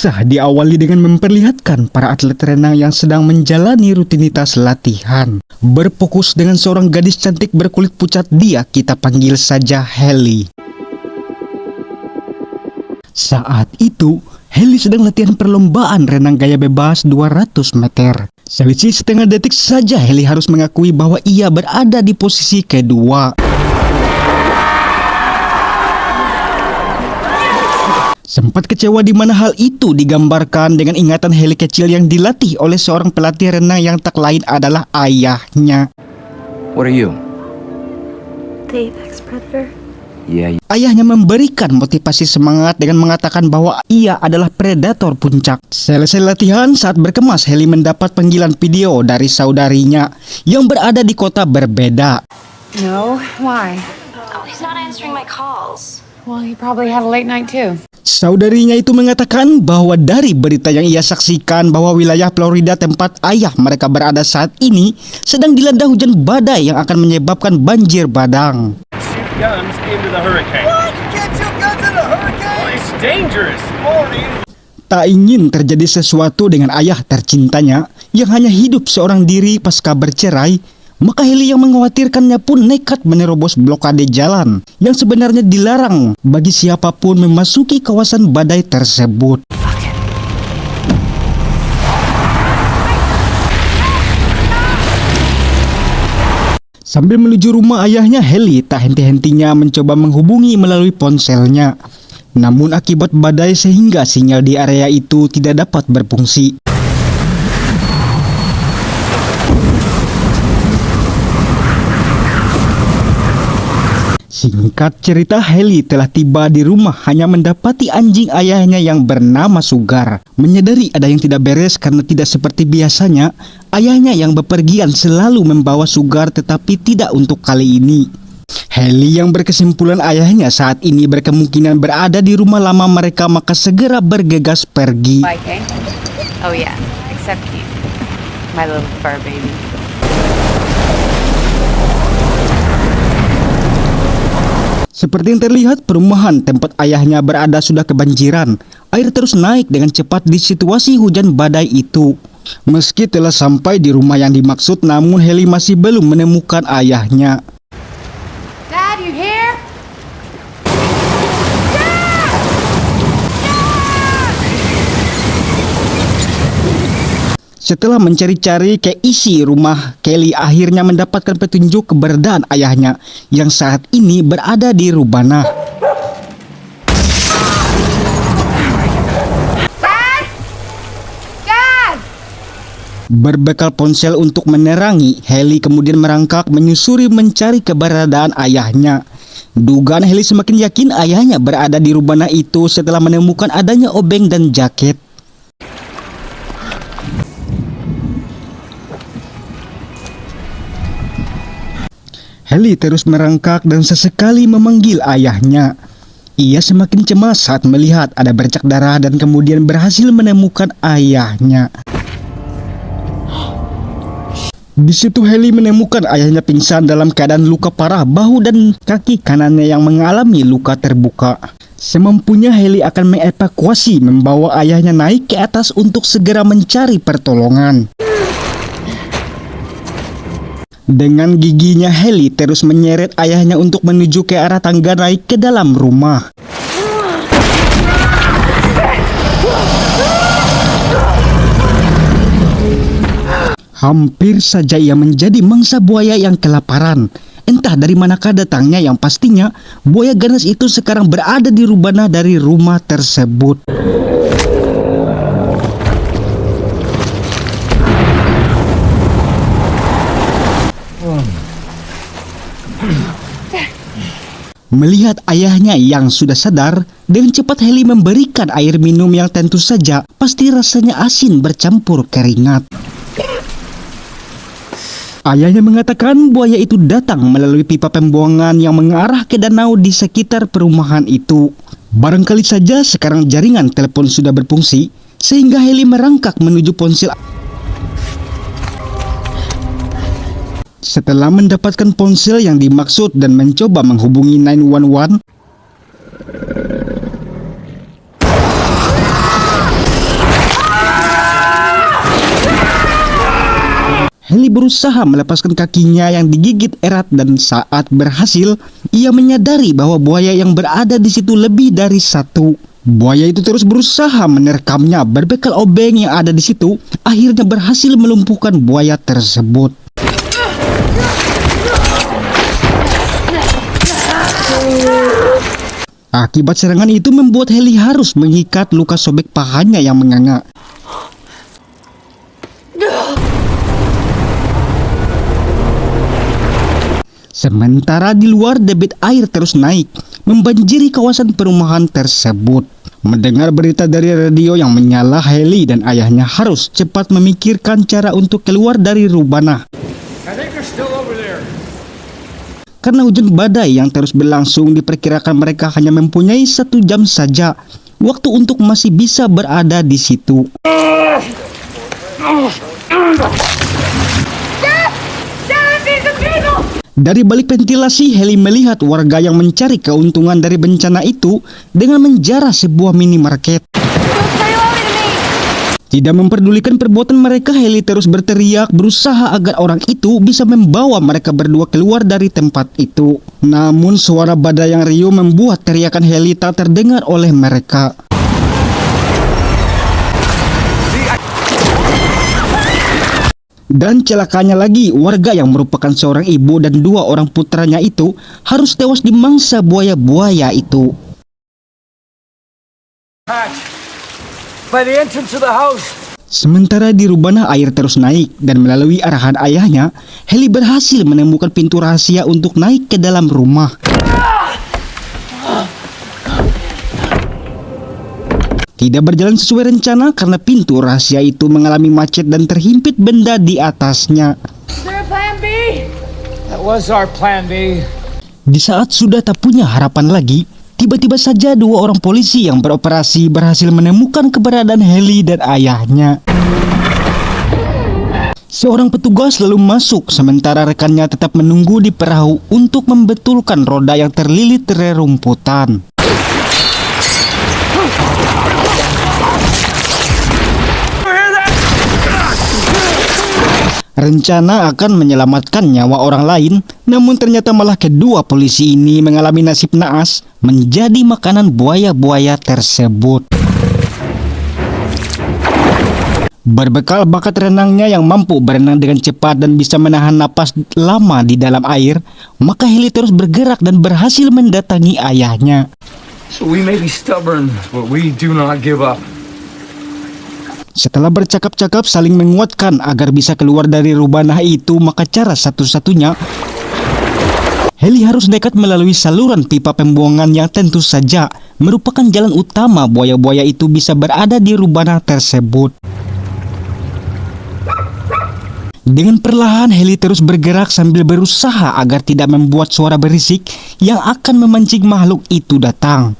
Kisah diawali dengan memperlihatkan para atlet renang yang sedang menjalani rutinitas latihan. Berfokus dengan seorang gadis cantik berkulit pucat, dia kita panggil saja Hailey. Saat itu, Hailey sedang latihan perlombaan renang gaya bebas 200 meter. Selisih setengah detik saja Hailey harus mengakui bahwa ia berada di posisi kedua. Sempat kecewa di mana hal itu digambarkan dengan ingatan Hailey kecil yang dilatih oleh seorang pelatih renang yang tak lain adalah ayahnya. What are you? The apex predator. Yeah. Ayahnya memberikan motivasi semangat dengan mengatakan bahwa ia adalah predator puncak. Selesai latihan, saat berkemas Hailey mendapat panggilan video dari saudarinya yang berada di kota berbeda. No, why? Oh, he's not answering my calls. Well, he probably had a late night too. Saudarinya itu mengatakan bahwa dari berita yang ia saksikan bahwa wilayah Florida tempat ayah mereka berada saat ini sedang dilanda hujan badai yang akan menyebabkan banjir bandang. Guns into the hurricane. What? You can't shoot guns in a hurricane? Well, it's dangerous. Tak ingin terjadi sesuatu dengan ayah tercintanya yang hanya hidup seorang diri pasca bercerai, maka Hailey yang mengkhawatirkannya pun nekat menerobos blokade jalan yang sebenarnya dilarang bagi siapapun memasuki kawasan badai tersebut. Sambil menuju rumah ayahnya, Hailey tak henti-hentinya mencoba menghubungi melalui ponselnya. Namun akibat badai sehingga sinyal di area itu tidak dapat berfungsi. Singkat cerita, Hailey telah tiba di rumah hanya mendapati anjing ayahnya yang bernama Sugar. Menyadari ada yang tidak beres karena tidak seperti biasanya, ayahnya yang bepergian selalu membawa Sugar tetapi tidak untuk kali ini. Hailey yang berkesimpulan ayahnya saat ini berkemungkinan berada di rumah lama mereka maka segera bergegas pergi. Biking? Oh yeah, except you, my little fur baby. Seperti yang terlihat, perumahan tempat ayahnya berada sudah kebanjiran. Air terus naik dengan cepat di situasi hujan badai itu. Meski telah sampai di rumah yang dimaksud, namun Hailey masih belum menemukan ayahnya. Dad, you here? Setelah mencari-cari ke isi rumah, Kelly akhirnya mendapatkan petunjuk keberadaan ayahnya yang saat ini berada di Rubana. Dad! Dad! Berbekal ponsel untuk menerangi, Hailey kemudian merangkak menyusuri mencari keberadaan ayahnya. Dugaan Hailey semakin yakin ayahnya berada di Rubana itu setelah menemukan adanya obeng dan jaket. Hailey terus merangkak dan sesekali memanggil ayahnya. Ia semakin cemas saat melihat ada bercak darah dan kemudian berhasil menemukan ayahnya. Di situ Hailey menemukan ayahnya pingsan dalam keadaan luka parah, bahu dan kaki kanannya yang mengalami luka terbuka. Semampunya Hailey akan mengevakuasi, membawa ayahnya naik ke atas untuk segera mencari pertolongan. Dengan giginya Hailey terus menyeret ayahnya untuk menuju ke arah tangga naik ke dalam rumah. Hampir saja ia menjadi mangsa buaya yang kelaparan. Entah dari manakah datangnya, yang pastinya buaya ganas itu sekarang berada di Rubana dari rumah tersebut. Melihat ayahnya yang sudah sadar, dengan cepat Hailey memberikan air minum yang tentu saja pasti rasanya asin bercampur keringat. Ayahnya mengatakan buaya itu datang melalui pipa pembuangan yang mengarah ke danau di sekitar perumahan itu. Barangkali saja sekarang jaringan telepon sudah berfungsi, sehingga Hailey merangkak menuju ponsel. Setelah mendapatkan ponsel yang dimaksud dan mencoba menghubungi 911, Heli berusaha melepaskan kakinya yang digigit erat dan saat berhasil, ia menyadari bahwa buaya yang berada di situ lebih dari satu. Buaya itu terus berusaha menerkamnya. Berbekal obeng yang ada di situ, akhirnya berhasil melumpuhkan buaya tersebut. Akibat serangan itu membuat Heli harus mengikat luka sobek pahanya yang menganga. Sementara di luar debit air terus naik, membanjiri kawasan perumahan tersebut. Mendengar berita dari radio yang menyala, Heli dan ayahnya harus cepat memikirkan cara untuk keluar dari Rubana. I think they're still over there. Karena hujan badai yang terus berlangsung, diperkirakan mereka hanya mempunyai 1 jam saja waktu untuk masih bisa berada di situ. Dari balik ventilasi, Heli melihat warga yang mencari keuntungan dari bencana itu dengan menjarah sebuah minimarket. Tidak memperdulikan perbuatan mereka, Heli terus berteriak berusaha agar orang itu bisa membawa mereka berdua keluar dari tempat itu. Namun suara badai yang riuh membuat teriakan Heli tak terdengar oleh mereka. Dan celakanya lagi, warga yang merupakan seorang ibu dan 2 orang putranya itu harus tewas dimangsa buaya-buaya itu. By the entrance of the house. Sementara di Rubana air terus naik dan melalui arahan ayahnya, Heli berhasil menemukan pintu rahasia untuk naik ke dalam rumah. Tidak berjalan sesuai rencana karena pintu rahasia itu mengalami macet dan terhimpit benda di atasnya. That was our plan B. Di saat sudah tak punya harapan lagi, tiba-tiba saja 2 orang polisi yang beroperasi berhasil menemukan keberadaan Heli dan ayahnya. Seorang petugas lalu masuk, sementara rekannya tetap menunggu di perahu untuk membetulkan roda yang terlilit rerumputan. Rencana akan menyelamatkan nyawa orang lain, namun ternyata malah kedua polisi ini mengalami nasib naas menjadi makanan buaya-buaya tersebut. Berbekal bakat renangnya yang mampu berenang dengan cepat dan bisa menahan napas lama di dalam air, maka Heli terus bergerak dan berhasil mendatangi ayahnya. So we may be stubborn, but we do not give up. Setelah bercakap-cakap saling menguatkan agar bisa keluar dari Rubana itu, maka cara satu-satunya Heli harus nekat melalui saluran pipa pembuangan yang tentu saja merupakan jalan utama buaya-buaya itu bisa berada di Rubana tersebut. Dengan perlahan Heli terus bergerak sambil berusaha agar tidak membuat suara berisik yang akan memancing makhluk itu datang.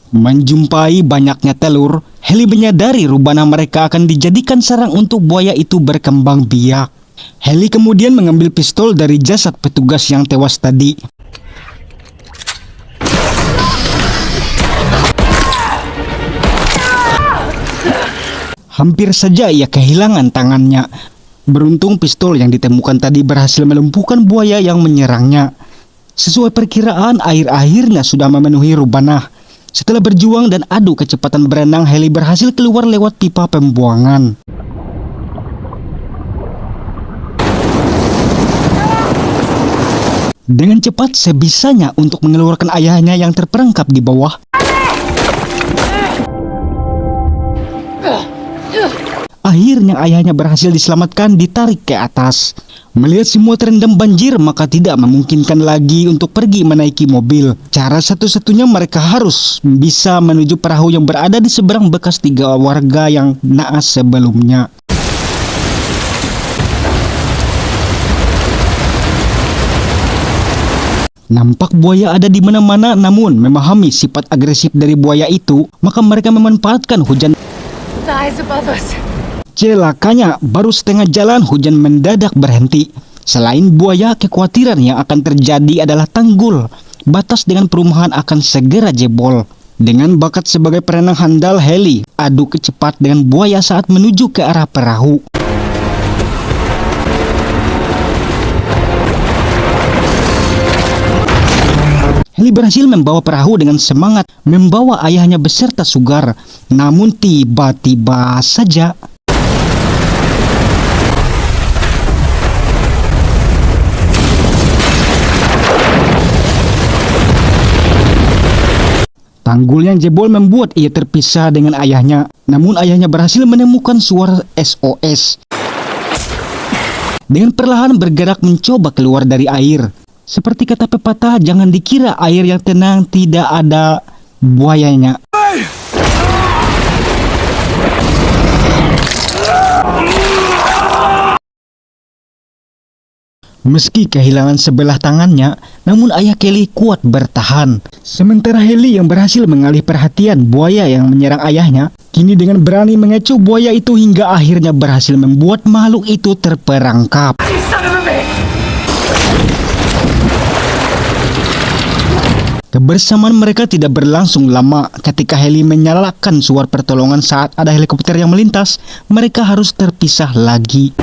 Menjumpai banyaknya telur, Heli menyadari Rubana mereka akan dijadikan sarang untuk buaya itu berkembang biak. Heli kemudian mengambil pistol dari jasad petugas yang tewas tadi. Hampir saja ia kehilangan tangannya. Beruntung pistol yang ditemukan tadi berhasil melumpuhkan buaya yang menyerangnya. Sesuai perkiraan, air akhirnya sudah memenuhi Rubana. Setelah berjuang dan adu kecepatan berenang, Heli berhasil keluar lewat pipa pembuangan. Dengan cepat sebisanya untuk mengeluarkan ayahnya yang terperangkap di bawah. Akhirnya ayahnya berhasil diselamatkan, ditarik ke atas. Melihat semua terendam banjir, maka tidak memungkinkan lagi untuk pergi menaiki mobil. Cara satu-satunya mereka harus bisa menuju perahu yang berada di seberang bekas 3 warga yang naas sebelumnya. Nampak buaya ada di mana-mana, namun memahami sifat agresif dari buaya itu, maka mereka memanfaatkan hujan. The eyes above us. Celakanya, baru setengah jalan hujan mendadak berhenti. Selain buaya, kekhawatiran yang akan terjadi adalah tanggul. Batas dengan perumahan akan segera jebol. Dengan bakat sebagai perenang handal, Haley adu cepat dengan buaya saat menuju ke arah perahu. Haley berhasil membawa perahu dengan semangat, membawa ayahnya beserta Sugar. Namun tiba-tiba saja tanggul yang jebol membuat ia terpisah dengan ayahnya. Namun ayahnya berhasil menemukan suara SOS. Dengan perlahan bergerak mencoba keluar dari air. Seperti kata pepatah, jangan dikira air yang tenang tidak ada buayanya. Meski kehilangan sebelah tangannya, namun ayah Kelly kuat bertahan. Sementara Haley yang berhasil mengalih perhatian buaya yang menyerang ayahnya, kini dengan berani mengecoh buaya itu hingga akhirnya berhasil membuat makhluk itu terperangkap. Kebersamaan mereka tidak berlangsung lama. Ketika Haley menyalakan suara pertolongan saat ada helikopter yang melintas, mereka harus terpisah lagi.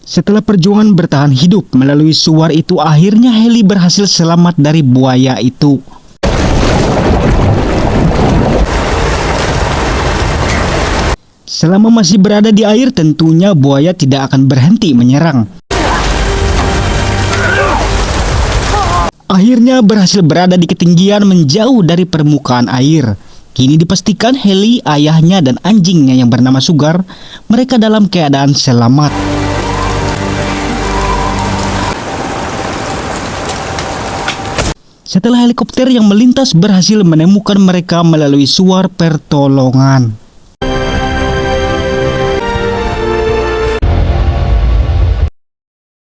Setelah perjuangan bertahan hidup melalui suar itu, akhirnya Haley berhasil selamat dari buaya itu. Selama masih berada di air, tentunya buaya tidak akan berhenti menyerang. Akhirnya berhasil berada di ketinggian menjauh dari permukaan air. Kini dipastikan Haley, ayahnya, dan anjingnya yang bernama Sugar, mereka dalam keadaan selamat. Setelah helikopter yang melintas berhasil menemukan mereka melalui suara pertolongan.